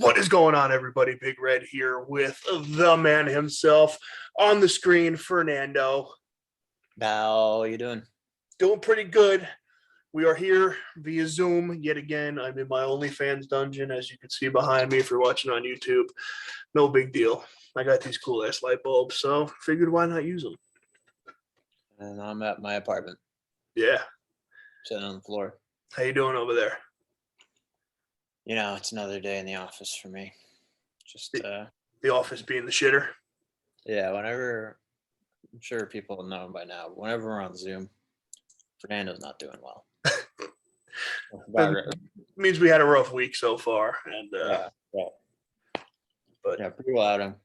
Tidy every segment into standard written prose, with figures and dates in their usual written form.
What is going on, everybody? Big Red here with the man himself on the screen, Fernando. How you doing? Doing pretty good. We are here via Zoom yet again. I'm in my OnlyFans dungeon, as you can see behind me if you're watching on YouTube. No big deal. I got these cool ass light bulbs, so figured why not use them. And I'm at my apartment, Yeah. sitting on the floor. How you doing over there? You know, it's another day in the office for me. Just The office being the shitter. yeah. Whenever, I'm sure people know by now. But whenever we're on Zoom, Fernando's not doing well. Means we had a rough week so far, and yeah, but pretty loud.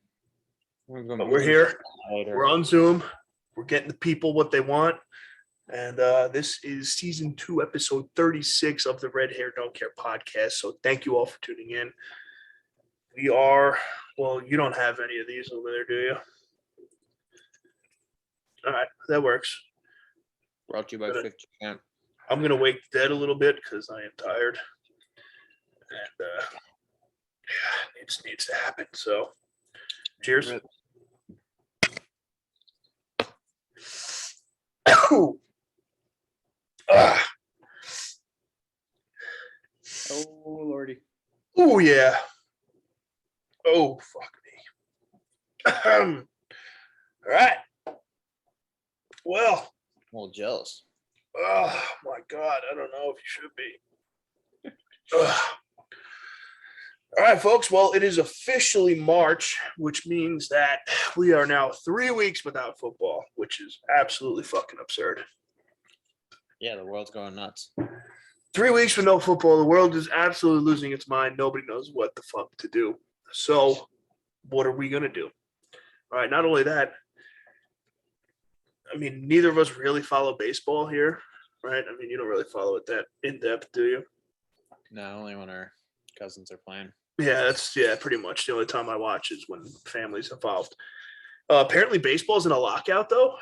But we're here. We're on Zoom. We're getting the people what they want. And this is season 2, episode 36 of the Red Hair Don't Care podcast. So thank you all for tuning in. We are, well, you don't have any of these over there, do you? All right, that works. Brought to you by 50 Camp. I'm going to wake the dead a little bit because I am tired. And yeah, it needs to happen. So cheers. Oh, Lordy. Oh, yeah. Oh, fuck me. All right. Well. I'm a little jealous. Oh, my God. I don't know if you should be. All right, folks. Well, it is officially March, which means that we are now 3 weeks without football, which is absolutely fucking absurd. Yeah, the world's going nuts. 3 weeks with no football. The world is absolutely losing its mind. Nobody knows what the fuck to do. So what are we going to do? All right, not only that, I mean, neither of us really follow baseball here, right? I mean, you don't really follow it that in-depth, do you? No, only when our cousins are playing. Yeah, that's pretty much the only time I watch is when family's involved. Apparently baseball's in a lockout, though.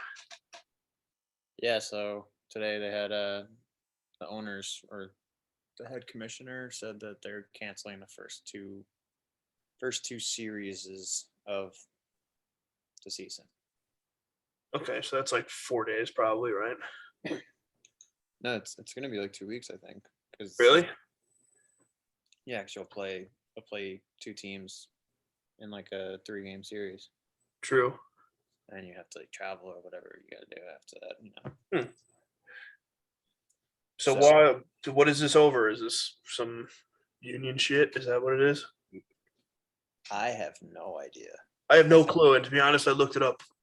Yeah, so today they had the owners or the head commissioner said that they're canceling the first two series of the season. Okay, so that's like 4 days probably, right? No, it's going to be like 2 weeks, I think. Really? Yeah, because you'll play two teams in like a 3-game series. True. And you have to like travel or whatever you got to do after that, you know. So what is this over? Is this some union shit? Is that what it is? I have no idea. I have no clue. And to be honest, I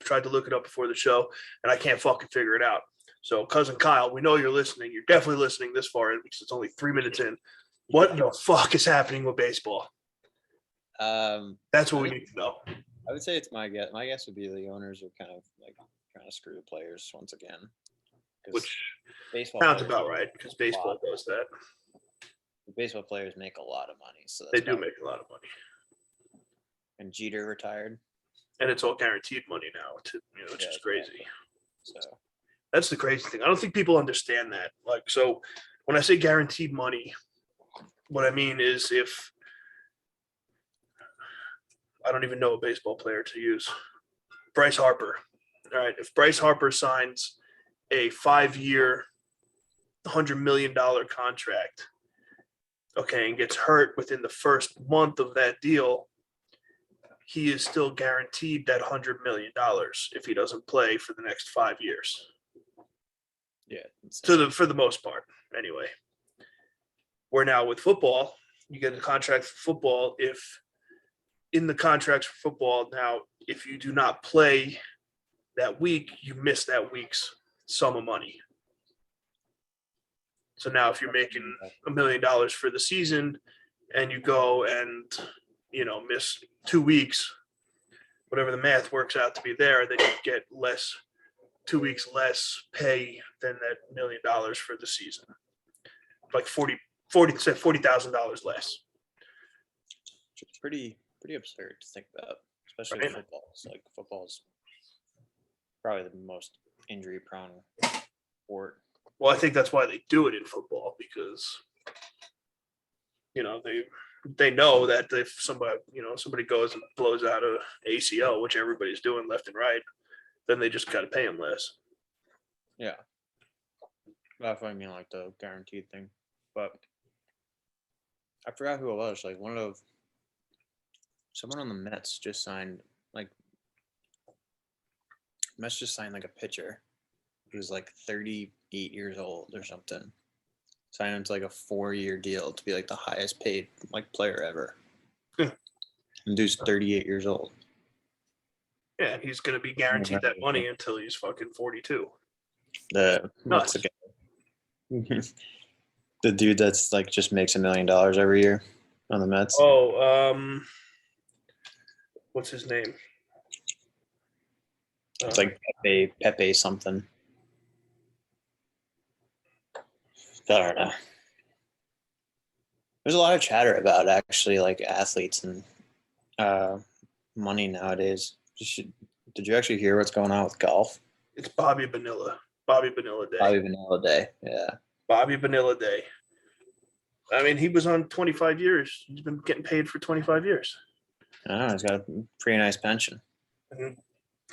tried to look it up before the show, and I can't fucking figure it out. So, cousin Kyle, we know you're listening. You're definitely listening this far in because it's only 3 minutes in. What the fuck is happening with baseball? That's what we need to know. I would say it's my guess. My guess would be the owners are kind of like trying to screw the players once again. Which baseball sounds about right because baseball does that. The baseball players make a lot of money, so they do make a lot of money. And Jeter retired, and it's all guaranteed money now, which is crazy. So that's the crazy thing. I don't think people understand that. Like, so when I say guaranteed money, what I mean is if I don't even know a baseball player to use, Bryce Harper. All right, if Bryce Harper signs a 5-year, $100 million contract, okay, and gets hurt within the first month of that deal, he is still guaranteed that $100 million if he doesn't play for the next 5 years. Yeah. For the most part, anyway. Where now with football, you get a contract for football. If in the contracts for football now, if you do not play that week, you miss that week's sum of money. So now if you're making $1 million for the season and you go and miss 2 weeks, whatever the math works out to be there, then you get 2 weeks less pay than that $1 million for the season. Like $40,000 less. It's pretty absurd to think about, especially with football. It's like football's probably the most injury prone sport. Well, I think that's why they do it in football because they know that if somebody goes and blows out a ACL, which everybody's doing left and right, then they just got to pay him less. Yeah. That's what I mean, like the guaranteed thing. But I forgot who it was. Like someone on the Mets just signed, like, Mets just signed like a pitcher who was like 38 years old or something. Signed him to like a 4-year deal to be like the highest paid like player ever. And dude's 38 years old. Yeah, he's going to be guaranteed that money until he's fucking 42. What's the guy? The dude that's like just makes $1 million every year on the Mets. Oh, what's his name? It's like Pepe something. I don't know. There's a lot of chatter about actually like athletes and money nowadays. Did you actually hear what's going on with golf? It's Bobby Bonilla. Bobby Bonilla Day. Bobby Vanilla Day. Yeah. Bobby Bonilla Day. I mean, he was on 25 years. He's been getting paid for 25 years. I don't know. He's got a pretty nice pension. And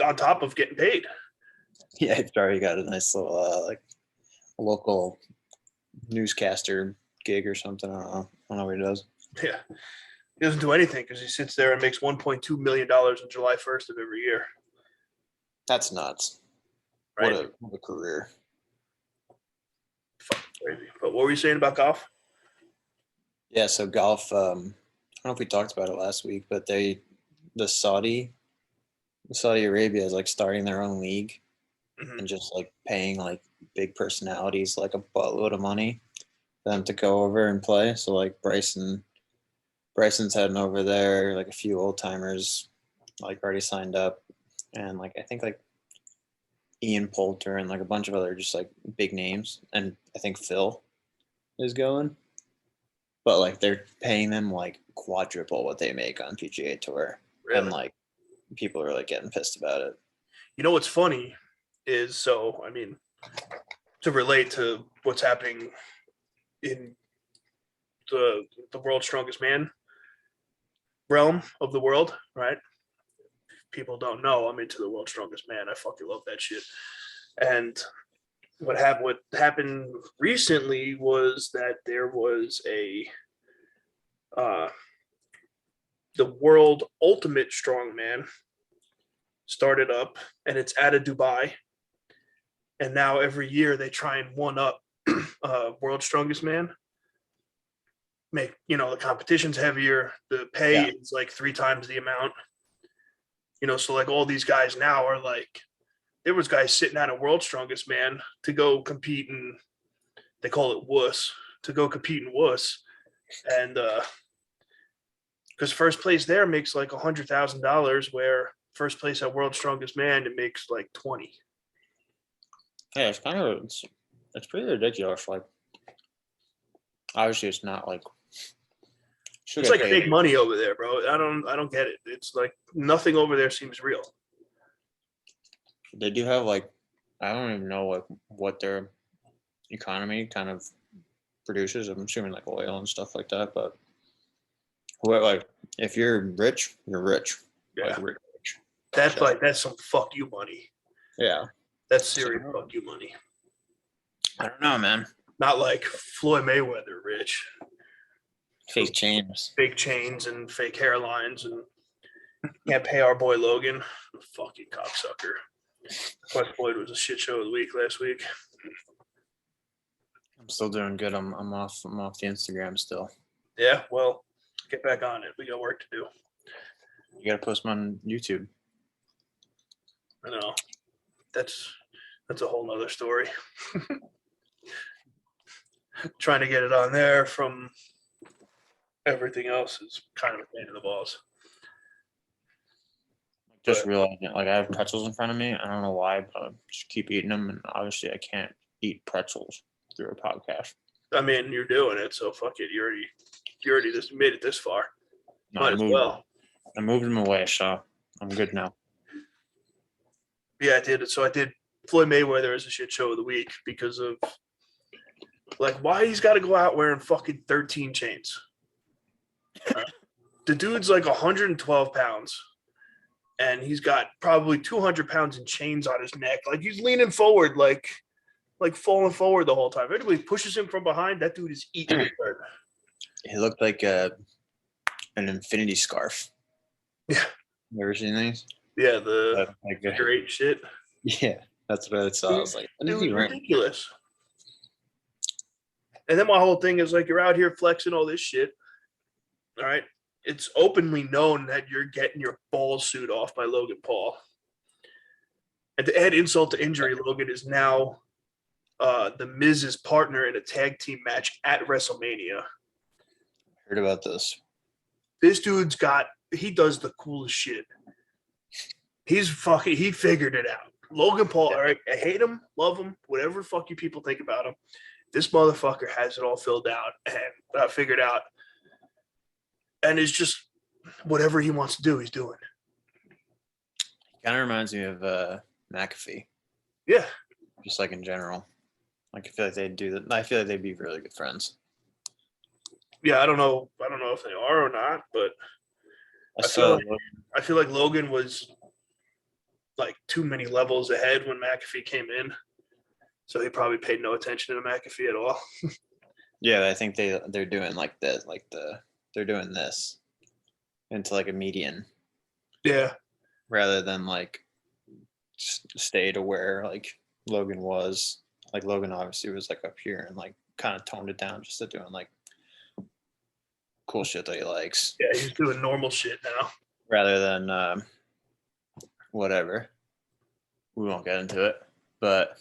on top of getting paid. Yeah, he's probably got a nice little like local newscaster gig or something. I don't know what he does. Yeah. He doesn't do anything because he sits there and makes $1.2 million on July 1st of every year. That's nuts. Right? What a career. Fucking crazy. But what were you saying about golf? Yeah, so golf, I don't know if we talked about it last week, but Saudi Arabia is like starting their own league and just like paying like big personalities like a buttload of money for them to go over and play. So like Bryson's heading over there, like a few old timers like already signed up, and like I think like Ian Poulter and like a bunch of other just like big names, and I think Phil is going. But like they're paying them like quadruple what they make on PGA Tour. Really? And like people are like getting pissed about it. You know what's funny is, so I mean, to relate to what's happening in the world's strongest man realm of the world, right? People don't know I'm into the world's strongest man. I fucking love that shit. And what happened recently was that there was the world ultimate strongman started up, and it's out of Dubai. And now every year they try and one up world's strongest man. Make, the competition's heavier, the pay is like 3 times the amount. So like all these guys now are like, there was guys sitting out of world's strongest man to go compete in, they call it wuss, to go compete in wuss. And because first place there makes like $100,000, where first place at world's strongest man, it makes like 20. Yeah, it's pretty ridiculous. Like, obviously, it's not like it's like big money over there, bro. I don't get it. It's like nothing over there seems real. They do have like, I don't even know like what their economy kind of produces. I'm assuming like oil and stuff like that. But like if you're rich, you're rich. Yeah, like, rich. That's some fuck you money. Yeah, that's serious fuck you money. I don't know, man. Not like Floyd Mayweather rich. Fake chains and fake hairlines, and can't pay our boy Logan. Fucking cocksucker. West Floyd was a shit show of the week last week. I'm still doing good. I'm off the Instagram still. Yeah, well, get back on it. We got work to do. You gotta post them on YouTube. I know. That's a whole nother story. Trying to get it on there from everything else is kind of a pain in the balls. Just realizing, like, I have pretzels in front of me. I don't know why, but I just keep eating them, and obviously I can't eat pretzels through a podcast. I mean, you're doing it, so fuck it. You already just made it this far. No, Might as well. I moved them away, so I'm good now. Yeah, I did. So I did Floyd Mayweather as a shit show of the week because of like why he's got to go out wearing fucking 13 chains. The dude's like 112 pounds, and he's got probably 200 pounds in chains on his neck. Like he's leaning forward, like falling forward the whole time. If anybody pushes him from behind, that dude is eating it. He looked like an infinity scarf. Yeah. You ever seen these? Yeah, the Like, great shit. yeah, that's what I saw. I was like, what It is was he wearing? ridiculous. And then my whole thing is like, you're out here flexing all this shit. All right. It's openly known that you're getting your ball suit off by Logan Paul. And to add insult to injury, Logan is now the Miz's partner in a tag team match at WrestleMania. Heard about this. This dude's he does the coolest shit. He figured it out. Logan Paul, all right, I hate him, love him, whatever fuck you people think about him. This motherfucker has it all filled out and figured out. And is just whatever he wants to do, he's doing. Kind of reminds me of McAfee. Yeah. Just like in general. Like I feel like they'd do that. I feel like they'd be really good friends. Yeah, I don't know if they are or not, but I feel like Logan was like too many levels ahead when McAfee came in. So he probably paid no attention to McAfee at all. Yeah, I think they're doing like this, they're doing this into like a median. Yeah. Rather than like stay to where like Logan was. Like Logan obviously was like up here and like kind of toned it down just to doing like cool shit that he likes. Yeah, he's doing normal shit now. Rather than whatever. We won't get into it. But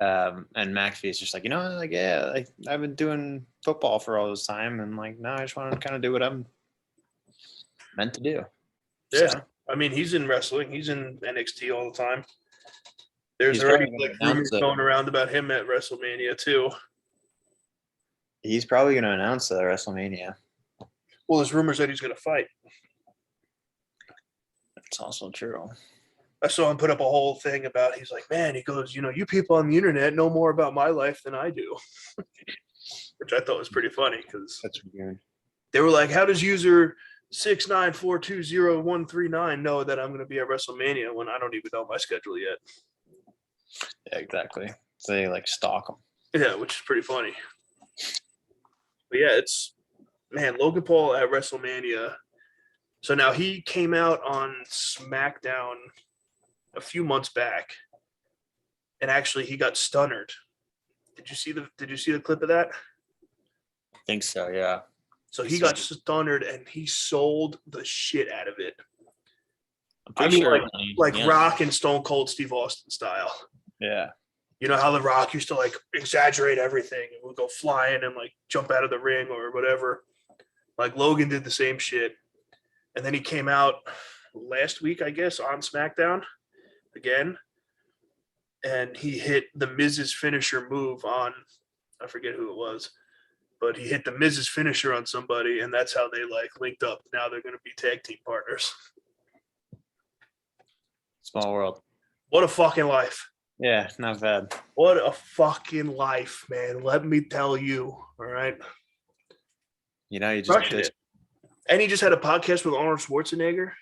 and McAfee is just like, like, yeah, like I've been doing football for all this time and like now I just want to kind of do what I'm meant to do. Yeah. So, I mean, he's in wrestling. He's in NXT all the time. There's He's already probably like gonna rumors announce it. going around about him at WrestleMania too. he's probably going to announce that at WrestleMania. Well, there's rumors that he's going to fight. It's also true. I saw him put up a whole thing about, he's like, man, he goes, you people on the internet know more about my life than I do. Which I thought was pretty funny because That's weird. they were like, how does user 694200139 know that I'm going to be at WrestleMania when I don't even know my schedule yet? Yeah, exactly. So they like stalk him. Yeah, which is pretty funny. But yeah, Logan Paul at WrestleMania. So now he came out on SmackDown a few months back, and actually he got stunnered. Did you see the clip of that? I think so, yeah. So he got stunnered and he sold the shit out of it. I mean, sure like Rock and Stone Cold Steve Austin style. Yeah. You know how The Rock used to like exaggerate everything and would go flying and like jump out of the ring or whatever. Like Logan did the same shit. And then he came out last week, I guess, on SmackDown again. And he hit the Miz's finisher move on, I forget who it was, but he hit the Miz's finisher on somebody, and that's how they like linked up. Now they're going to be tag team partners. Small world. What a fucking life. Yeah, not bad. What a fucking life, man. Let me tell you. All right. You just crushing it. And he just had a podcast with Arnold Schwarzenegger.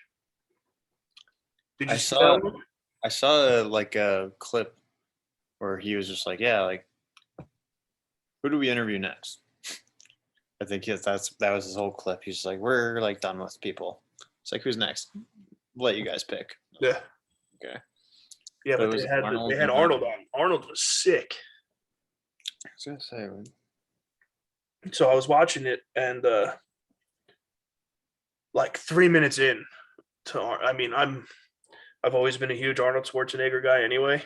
Did you see that one? I saw like a clip where he was just like, yeah, like, who do we interview next? I think that was his whole clip. He's just like, we're like done with people. It's like, who's next? Let you guys pick. Yeah. Okay. Yeah, but they had Arnold on. Arnold was sick. I was gonna say. So I was watching it, and like 3 minutes in, I've always been a huge Arnold Schwarzenegger guy anyway.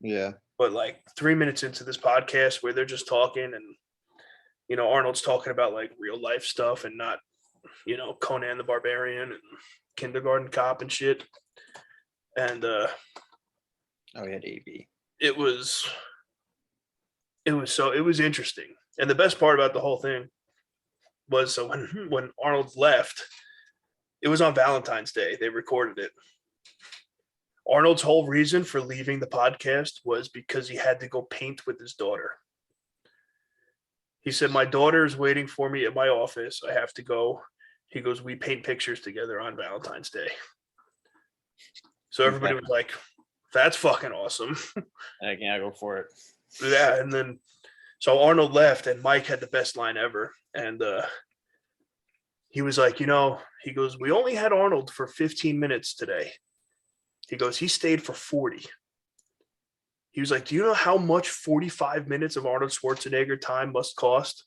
Yeah. But like 3 minutes into this podcast where they're just talking, and Arnold's talking about like real life stuff and not, Conan the Barbarian and Kindergarten Cop and shit. And he had AB. It was interesting. And the best part about the whole thing was, so when Arnold left, it was on Valentine's Day. They recorded it. Arnold's whole reason for leaving the podcast was because he had to go paint with his daughter. He said, my daughter's waiting for me at my office. I have to go. He goes, we paint pictures together on Valentine's Day. So everybody was like, that's fucking awesome. Yeah, go for it. Yeah. And then, so Arnold left and Mike had the best line ever. And he was like, he goes, we only had Arnold for 15 minutes today. He goes, he stayed for 40. He was like, do you know how much 45 minutes of Arnold Schwarzenegger time must cost?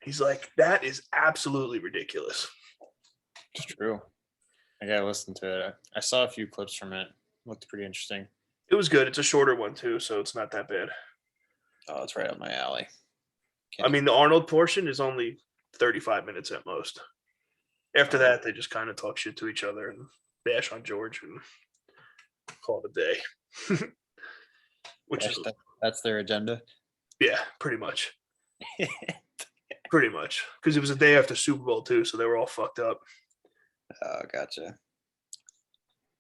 He's like, that is absolutely ridiculous. It's true. I gotta listen to it. I saw a few clips from it. Looked pretty interesting. It was good. It's a shorter one too, so it's not that bad. Oh, it's right up my alley. I mean, the Arnold portion is only 35 minutes at most. After that, they just kind of talk shit to each other and bash on George and call it a day. That's their agenda. Yeah, pretty much. Pretty much. Because it was the day after Super Bowl too, so they were all fucked up. Oh, gotcha.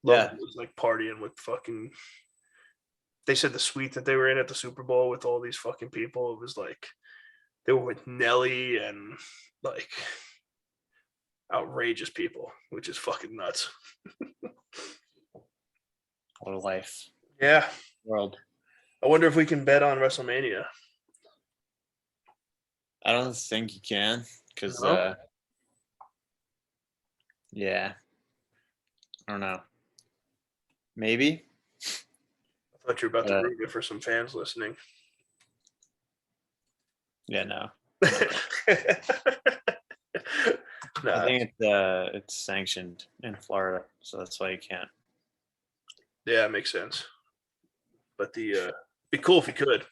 Logan was like partying with fucking. They said the suite that they were in at the Super Bowl with all these fucking people. It was like they were with Nelly and like outrageous people, which is fucking nuts. What a life. Yeah. World. I wonder if we can bet on WrestleMania. I don't think you can because, yeah, I don't know. Maybe. I thought you were about to ruin it for some fans listening. Yeah, no. Nah. I think it's sanctioned in Florida, so that's why you can't. Yeah, it makes sense. But be cool if you could.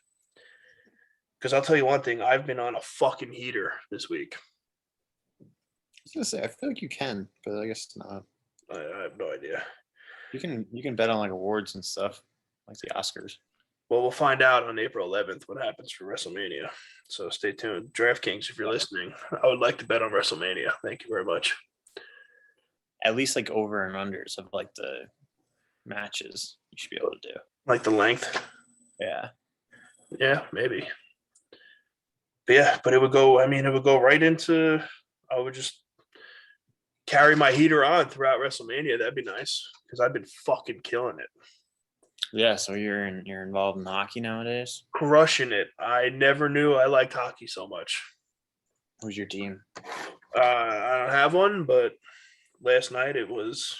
Because I'll tell you one thing, I've been on a fucking heater this week. I was gonna say, I feel like you can, but I guess not. I have no idea. You can bet on like awards and stuff, like the Oscars. Well, we'll find out on April 11th what happens for WrestleMania. So stay tuned. DraftKings, if you're listening, I would like to bet on WrestleMania. Thank you very much. At least like over and unders of like the matches you should be able to do. Like the length? Yeah. Yeah, maybe. But yeah, but it would go right into, I would just carry my heater on throughout WrestleMania. That'd be nice because I've been fucking killing it. Yeah, so you're involved in hockey nowadays? Crushing it. I never knew I liked hockey so much. Who's your team? I don't have one, but last night it was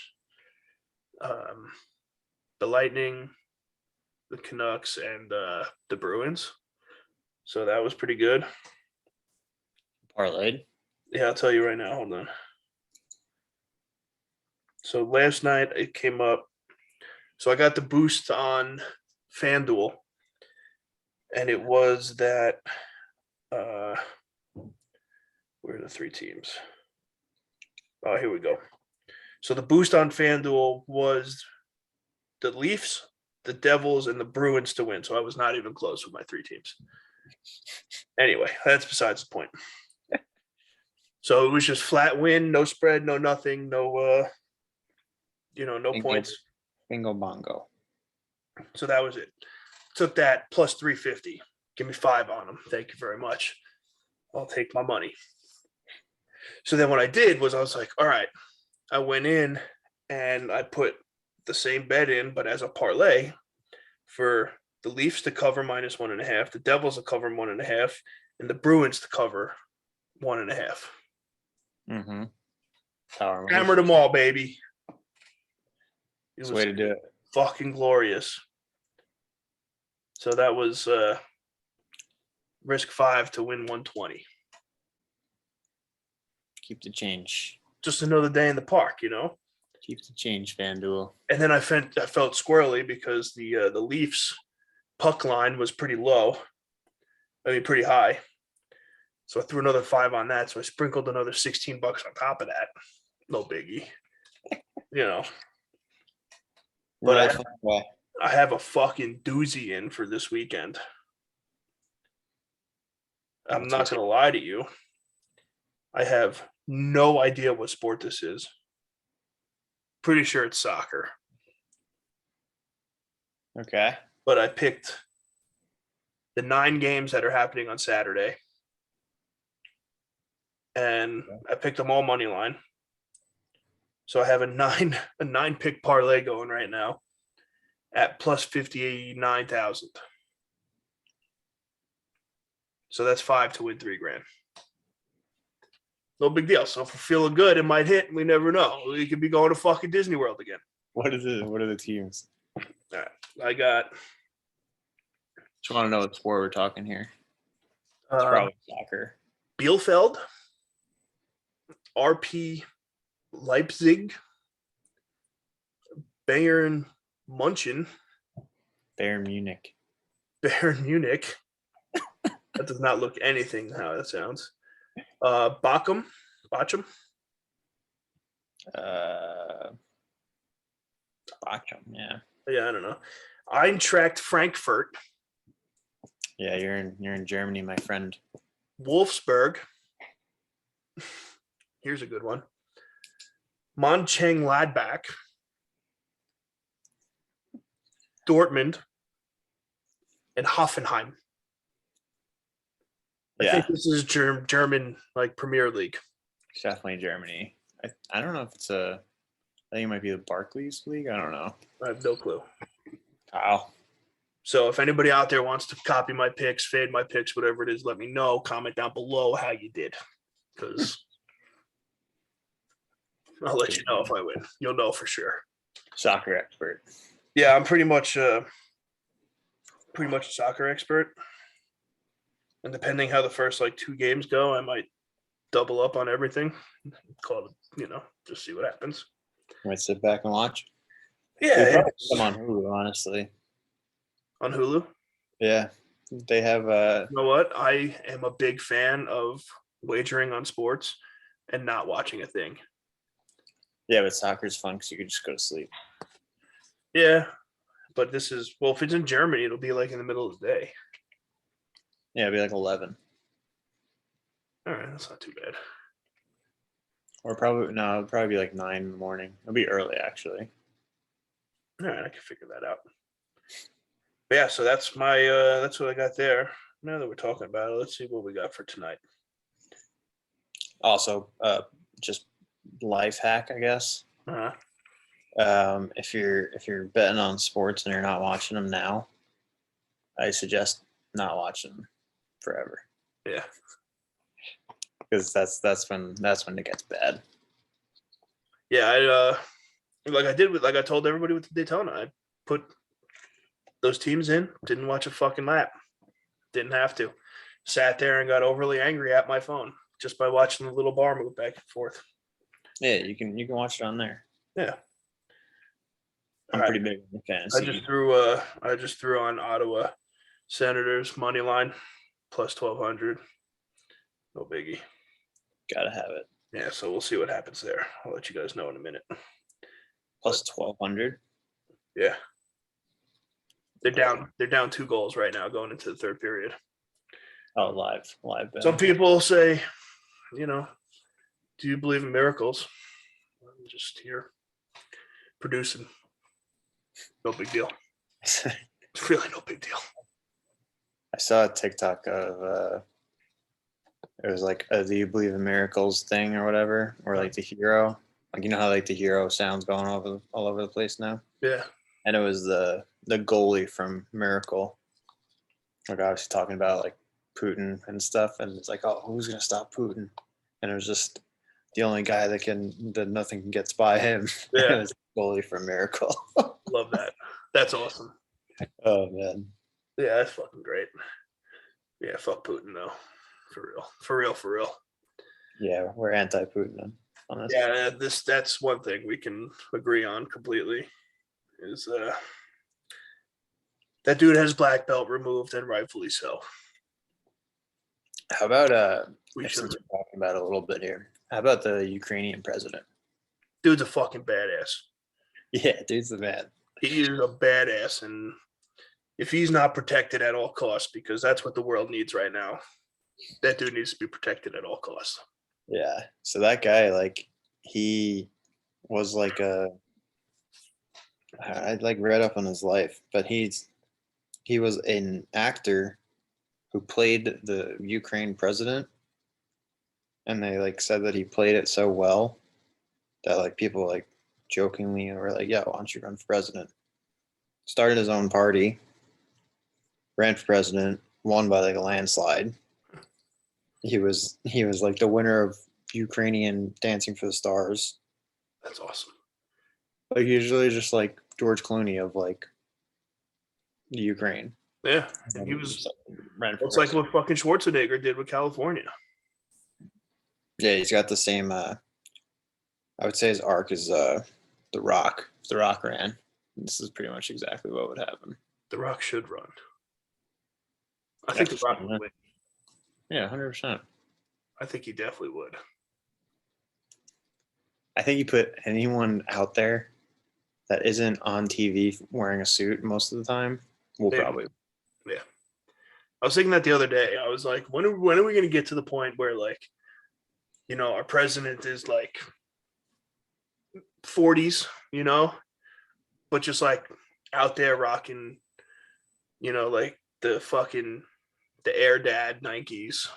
the Lightning, the Canucks, and the Bruins. So that was pretty good. Parlayed? Yeah, I'll tell you right now. Hold on. So last night it came up. So I got the boost on FanDuel, and it was that where are the three teams? Oh, here we go. So the boost on FanDuel was the Leafs, the Devils, and the Bruins to win. So I was not even close with my three teams. Anyway, that's besides the point. So it was just flat win, no spread, no nothing, no points. Bingo bongo. So that was it. Took that plus 350. Give me 5 on them. Thank you very much. I'll take my money. So then what I did was I was like, all right. I went in and I put the same bet in, but as a parlay for the Leafs to cover -1.5, the Devils to cover 1.5, and the Bruins to cover 1.5. Mm-hmm. Hammered them all, baby. It was way to do it. Fucking glorious. So that was risk 5 to win 120. Keep the change. Just another day in the park, Keep the change, FanDuel. And then I felt squirrely because the Leafs puck line was pretty low. I mean, pretty high. So I threw another 5 on that. So I sprinkled another $16 on top of that. No biggie. But I have a fucking doozy in for this weekend. I'm not going to lie to you. I have no idea what sport this is. Pretty sure it's soccer. Okay. But I picked the 9 games that are happening on Saturday. and I picked them all money line. So I have a nine pick parlay going right now at plus 59,000. So that's 5 to win $3,000. No big deal. So if we're feeling good, it might hit. We never know. We could be going to fucking Disney World again. What are the teams? All right. I got. Just want to know what sport we're talking here. It's probably soccer. Bielefeld, RP Leipzig, Bayern Munchen, Bayern Munich. Bayern Munich. That does not look anything how that sounds. Bochum. Bochum, yeah. Yeah, I don't know. Eintracht Frankfurt. Yeah, you're in Germany, my friend. Wolfsburg. Here's a good one. Mönchengladbach. Dortmund. And Hoffenheim. I think this is German like Premier League. It's definitely Germany. I don't know if it's I think it might be the Barclays League. I don't know. I have no clue. Wow. So if anybody out there wants to copy my picks, fade my picks, whatever it is, let me know. Comment down below how you did, because I'll let you know if I win. You'll know for sure. Soccer expert. Yeah, I'm pretty much a soccer expert. And depending how the first like 2 games go, I might double up on everything. Call it, just see what happens. You might sit back and watch. Yeah, come on Hulu, honestly. On Hulu? Yeah. They have You know what? I am a big fan of wagering on sports and not watching a thing. Yeah, but soccer's fun because you can just go to sleep. Yeah. But this is, well, if it's in Germany, it'll be like in the middle of the day. Yeah, it'll be like 11. All right, that's not too bad. Or it'll probably be like 9 in the morning. It'll be early, actually. All right, I can figure that out. But yeah, so that's that's what I got there. Now that we're talking about it, let's see what we got for tonight. Also, just life hack, I guess. Uh-huh. If you're betting on sports and you're not watching them now, I suggest not watching them forever. Yeah. Because that's when it gets bad. Yeah, I told everybody with the Daytona, I put those teams in, didn't watch a fucking lap. Didn't have to. Sat there and got overly angry at my phone just by watching the little bar move back and forth. Yeah, you can watch it on there. Yeah. I'm pretty big on fantasy. I just threw on Ottawa Senators money line plus 1,200. No biggie. Gotta have it. Yeah, so we'll see what happens there. I'll let you guys know in a minute. Plus 1,200. Yeah. They're down 2 goals right now going into the third period. Oh, live bet. Some people say, do you believe in miracles? I'm just here producing. No big deal. It's really no big deal. I saw a TikTok of it was like a "Do you believe in miracles" thing or whatever, or like the hero. Like, how like the hero sounds going all over the place now. Yeah. And it was the goalie from Miracle. Like, obviously talking about like Putin and stuff, and it's like, oh, who's gonna stop Putin? And it was just the only guy that nothing gets by him. Yeah. It was the goalie from Miracle. Love that. That's awesome. Oh man. Yeah, that's fucking great. Yeah, fuck Putin though. For real. Yeah, we're anti-Putin on this. Yeah, that's one thing we can agree on completely. Is that dude has black belt removed, and rightfully so. How about since we're talking about it a little bit here, how about the Ukrainian president? Dude's a fucking badass. Yeah, dude's the man. He is a badass, and if he's not protected at all costs, because that's what the world needs right now, that dude needs to be protected at all costs. Yeah. So that guy, like, he was like I like read up on his life, but he was an actor who played the Ukraine president, and they like said that he played it so well that like people like jokingly were like, "Yo, why don't you run for president?" Started his own party, ran for president, won by like a landslide. He was like the winner of Ukrainian Dancing for the Stars. That's awesome. Like usually just like George Clooney of like the Ukraine. Yeah, and And he he was. just, ran for It's like president. what fucking Schwarzenegger did with California. Yeah, he's got the same. I would say his arc is the Rock. If the Rock ran, this is pretty much exactly what would happen. The Rock should run. I Yeah, think for The Rock sure. would win. Yeah, 100%. I think he definitely would. I think you put anyone out there that isn't on TV wearing a suit most of the time will They- probably. Yeah. I was thinking that the other day. I was like, when are we going to get to the point where, like, our president is like 40s, but just like out there rocking, like the Air Dad Nikes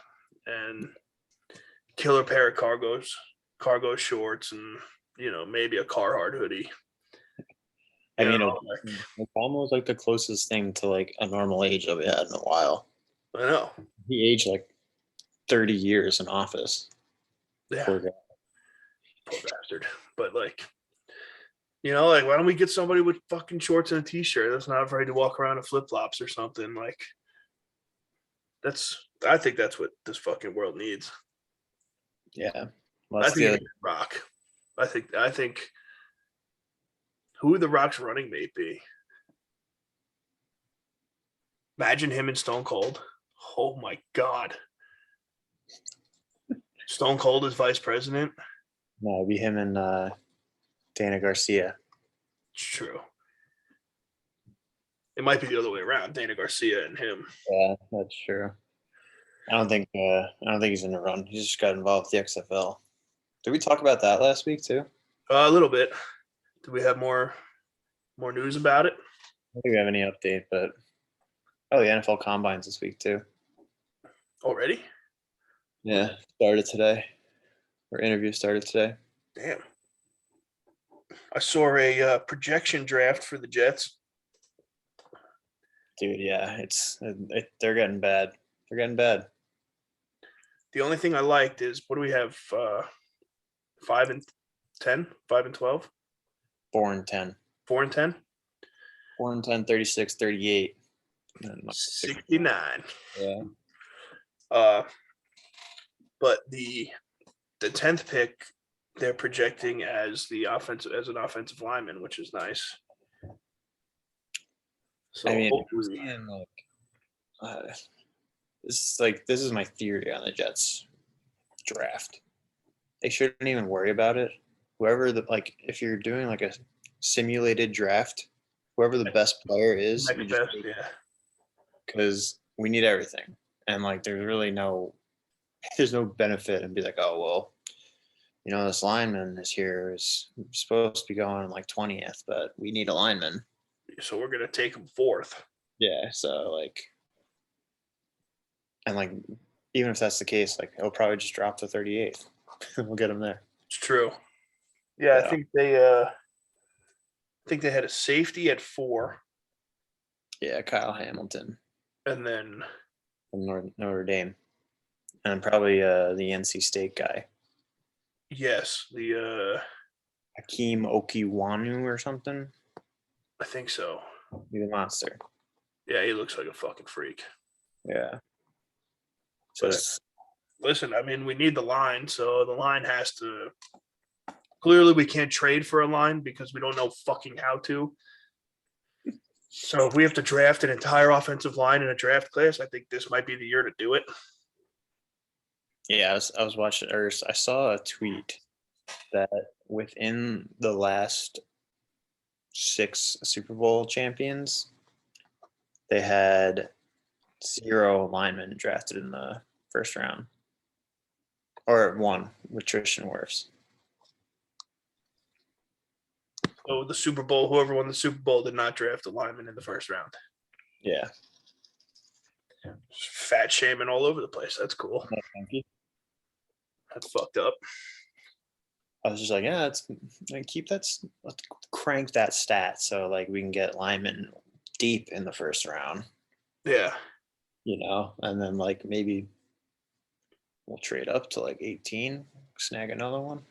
and killer pair of cargo shorts, and maybe a Carhartt hoodie. I mean, Like, Obama was like the closest thing to like a normal age that we had in a while. I know. He aged like 30 years in office. Yeah. Poor guy. Poor bastard. But like, like why don't we get somebody with fucking shorts and a t-shirt that's not afraid to walk around in flip-flops or something? Like, I think that's what this fucking world needs. Yeah. Well, I that's think the it needs Rock. I think who the Rock's running mate be. Imagine him and Stone Cold. Oh my God. Stone Cold is vice president. no, it'd be him and Dana Garcia. It's true. It might be the other way around. Dana Garcia and him. Yeah, that's true. I don't think he's in the run. He just got involved with the XFL. Did we talk about that last week too? A little bit. Do we have more news about it? I don't think we have any update, but the NFL Combines this week too. Already? Yeah, started today. Or interview started today. Damn. I saw a projection draft for the Jets. Dude, yeah, they're getting bad. They're getting bad. The only thing I liked is, what do we have? 5 and 10, 5 and 12, 4 and 10. 4 and 10, 4 and 10, 36, 38. And 69. Yeah. But the 10th pick, they're projecting as an offensive lineman, which is nice. So I mean, hopefully, this is my theory on the Jets draft. They shouldn't even worry about it. Whoever if you're doing like a simulated draft, whoever the best player is, next best, yeah. Because we need everything, and like there's no benefit and be like, oh well, this lineman is supposed to be going like 20th, but we need a lineman. So we're gonna take him 4th. Yeah, so even if that's the case, like he'll probably just drop to 38th. We'll get him there. It's true. Yeah, Yeah. I think they had a safety at 4, Yeah, Kyle Hamilton and then from Notre Dame, and probably the NC State guy, yes, the Hakeem Okiwanu or something. I think so. He's a monster. Yeah, he looks like a fucking freak. Yeah. But listen, I mean, we need the line, so the line has to. Clearly, we can't trade for a line because we don't know fucking how to. So if we have to draft an entire offensive line in a draft class, I think this might be the year to do it. Yeah, I was watching, or I saw a tweet that within the last 6 Super Bowl champions, they had 0 linemen drafted in the first round, or 1 with Tristan Wirfs. So whoever won the Super Bowl did not draft a lineman in the first round. Yeah. Fat shaming all over the place. That's cool. No, thank you. That's fucked up. I was just like, yeah, let's let's crank that stat so like we can get linemen deep in the first round, Yeah. and then like maybe we'll trade up to like 18, snag another one.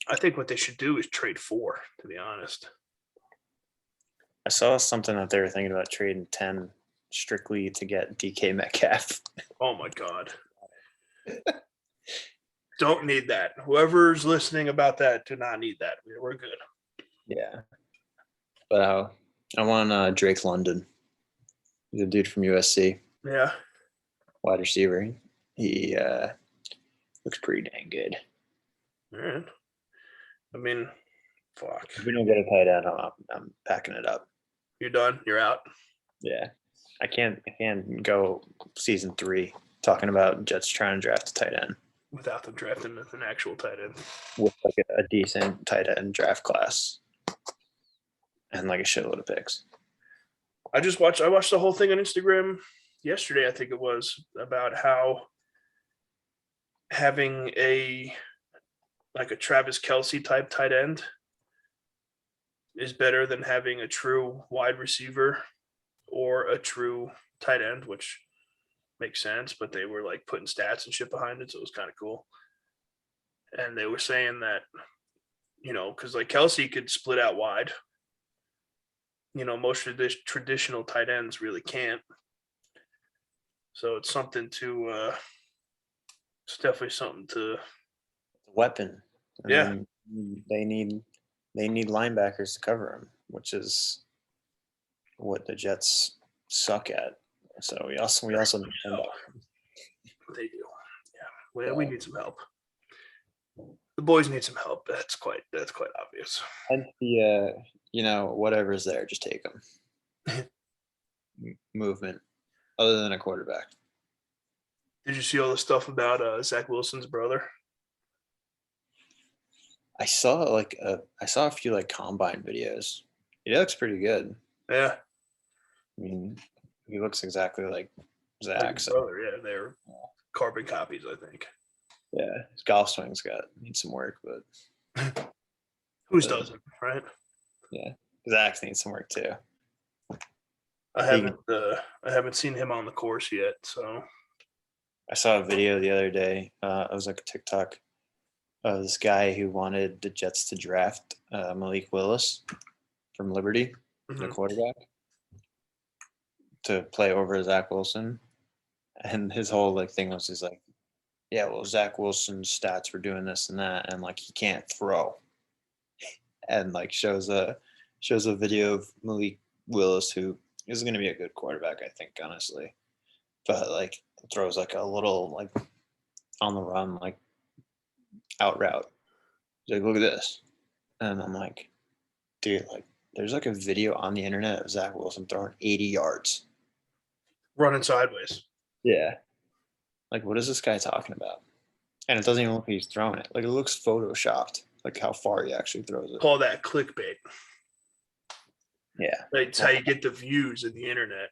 I think what they should do is trade 4, to be honest. I saw something that they were thinking about trading 10 strictly to get DK Metcalf. Oh my God. Don't need that. Whoever's listening about that, do not need that. We're good. Yeah. But I want Drake London, the dude from USC, Yeah. wide receiver. He looks pretty dang good. All right. I mean, fuck. If we don't get a tight end, I'm packing it up. You're done. You're out. Yeah. I can't go season 3 talking about Jets trying to draft a tight end Without them drafting an actual tight end. with like a decent tight end draft class and like a shitload of picks. I watched the whole thing on Instagram yesterday, I think it was, about how having a Travis Kelce type tight end is better than having a true wide receiver or a true tight end, which makes sense, but they were like putting stats and shit behind it, so it was kind of cool. And they were saying that, because like Kelce could split out wide. Most of the traditional tight ends really can't. So it's something to it's definitely something to Weapon. Yeah. They need linebackers to cover him, which is what the Jets suck at. So we also need linebackers. They do. Yeah. We need some help. The boys need some help. That's quite obvious. And the whatever's there, just take them. Movement, other than a quarterback. Did you see all the stuff about Zach Wilson's brother? I saw a few like combine videos. He looks pretty good. Yeah. I mean, he looks exactly like Zach. Like his brother, yeah. They're carbon copies, I think. Yeah, his golf swing's needs some work, but whose doesn't, right? Yeah, Zach needs some work too. I haven't seen him on the course yet, so I saw a video the other day. It was like a TikTok of this guy who wanted the Jets to draft Malik Willis from Liberty, the quarterback, to play over Zach Wilson. And his whole like thing was he's like, yeah, well, Zach Wilson's stats were doing this and that, and like he can't throw. And like shows a video of Malik Willis, who is going to be a good quarterback, I think, honestly. But like throws like a little like on the run, like out route. He's like, look at this. And I'm like, dude, like there's like a video on the internet of Zach Wilson throwing 80 yards. Running sideways. Yeah. Like, what is this guy talking about? And it doesn't even look like he's throwing it. Like, it looks photoshopped, like how far he actually throws it. Call that clickbait. Yeah. That's how you get the views in the internet.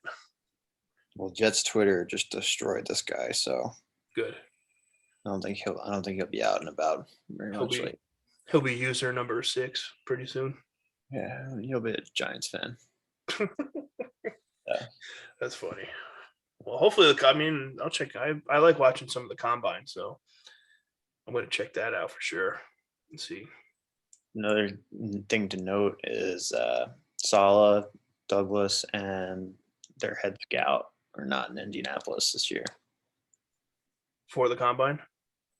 Well, Jets Twitter just destroyed this guy, so good. I don't think he'll be out and about very much. He'll be user number 6 pretty soon. Yeah, he'll be a Giants fan. Yeah. That's funny. Well, hopefully, I'll check. I like watching some of the combine, so I'm going to check that out for sure and see. Another thing to note is Saleh, Douglas, and their head scout are not in Indianapolis this year. For the combine?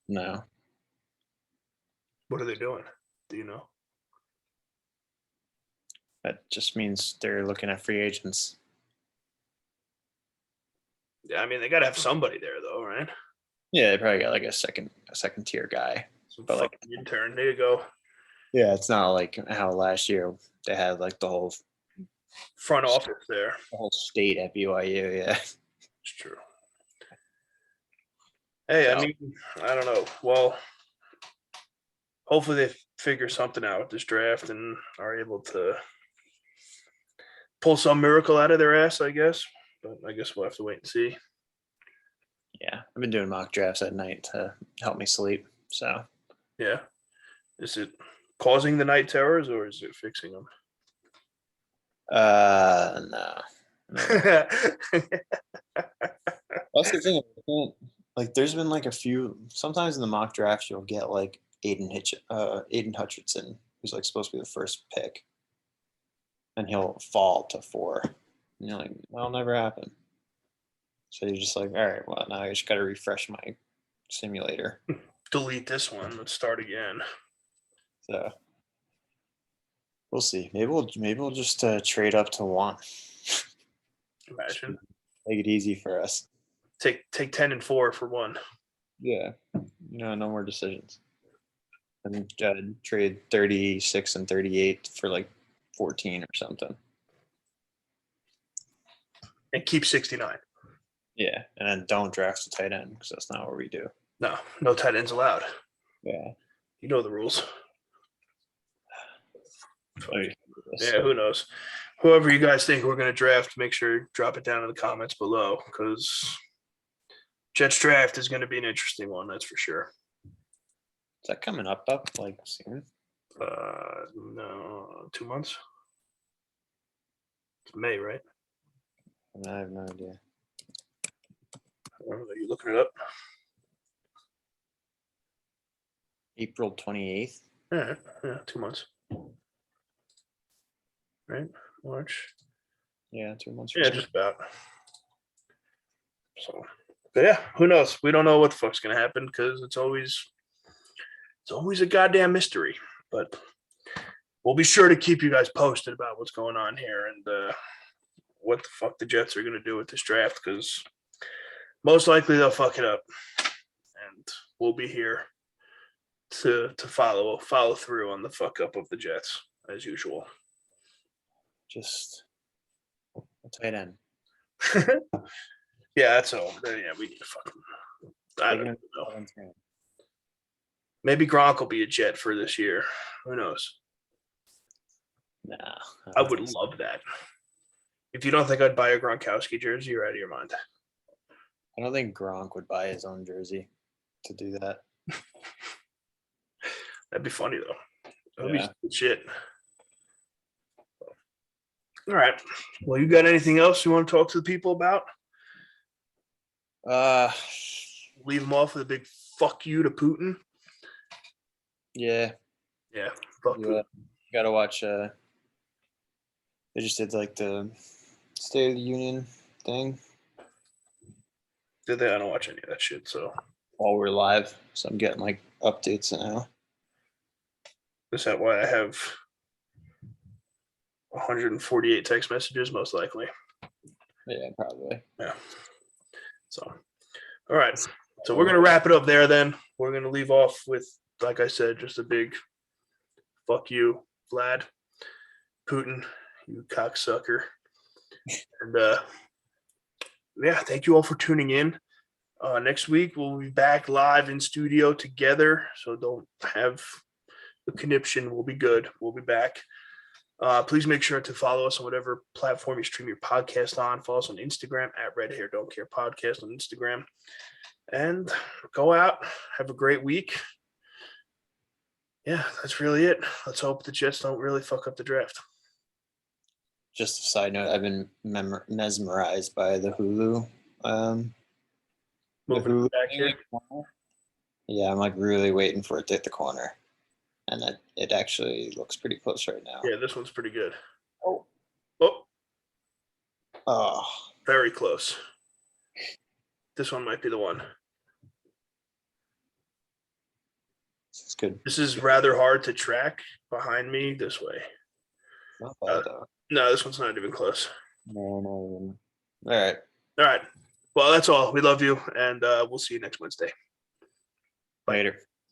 No. What are they doing? Do you know? That just means they're looking at free agents. Yeah, I mean, they got to have somebody there, though, right? Yeah, they probably got like a second tier guy. But like intern, there you go. Yeah, it's not like how last year they had like the whole front office there, the whole state at BYU. Yeah, it's true. Hey, I mean, I don't know. Well, hopefully they figure something out with this draft and are able to pull some miracle out of their ass, I guess. But I guess we'll have to wait and see. Yeah, I've been doing mock drafts at night to help me sleep. So Yeah. Is it causing the night terrors or is it fixing them? no. That's the thing. Like, there's been like a few. Sometimes in the mock drafts, you'll get like Aiden Hutchinson, who's like supposed to be the first pick, and he'll fall to 4. And you're like, that'll never happen. So you're just like, all right, well, now I just got to refresh my simulator. Delete this one. Let's start again. So we'll see. Maybe we'll just trade up to 1. Imagine. Make it easy for us. Take 10 and 4 for 1. Yeah. No more decisions. And trade 36 and 38 for like 14 or something. And keep 69. Yeah, and then don't draft the tight end because that's not what we do. No tight ends allowed. Yeah. You know the rules. Wait. Yeah, who knows? Whoever you guys think we're going to draft, make sure you drop it down in the comments below because Jets draft is going to be an interesting one, that's for sure. Is that coming up like soon? No, 2 months. It's May, right? I have no idea. Are you looking it up? April 28th. Yeah, 2 months. Right? March. Yeah, 2 months. Yeah, just about. So, but yeah, who knows? We don't know what the fuck's gonna happen because it's always a goddamn mystery. But we'll be sure to keep you guys posted about what's going on here and what the fuck the Jets are gonna do with this draft because most likely they'll fuck it up, and we'll be here to follow through on the fuck up of the Jets as usual. Just a tight end. Yeah, that's all. Yeah, we need to fucking. I don't know. Maybe Gronk will be a Jet for this year. Who knows? Nah, I would love that. If you don't think I'd buy a Gronkowski jersey, you're out of your mind. I don't think Gronk would buy his own jersey to do that. That'd be funny though. That'd Yeah. be shit. All right. Well, you got anything else you want to talk to the people about? Leave them off with a big fuck you to Putin. Yeah. Yeah. Fuck Putin. Gotta watch. They just did like the State of the Union thing. Did they? I don't watch any of that shit. So while we're live, so I'm getting like updates now. Is that why I have 148 text messages? Most likely. Yeah, probably. Yeah. So, all right. So we're gonna wrap it up there. Then we're gonna leave off with, like I said, just a big fuck you, Vlad, Putin, you cocksucker, and yeah, thank you all for tuning in. Next week we'll be back live in studio together, so don't have the conniption. We'll be good. We'll be back. Please make sure to follow us on whatever platform you stream your podcast on. Follow us on Instagram at Red Hair Don't Care Podcast on Instagram. And go out. Have a great week. Yeah, that's really it. Let's hope the Jets don't really fuck up the draft. Just a side note, I've been mesmerized by the Hulu. Moving back here. Yeah, I'm like really waiting for it to hit the corner. And that it actually looks pretty close right now. Yeah, this one's pretty good. Oh. Very close. This one might be the one. This is good. This is rather hard to track behind me this way. Not bad, though. No, this one's not even close. No. All right. All right. Well, that's all. We love you, and we'll see you next Wednesday. Later.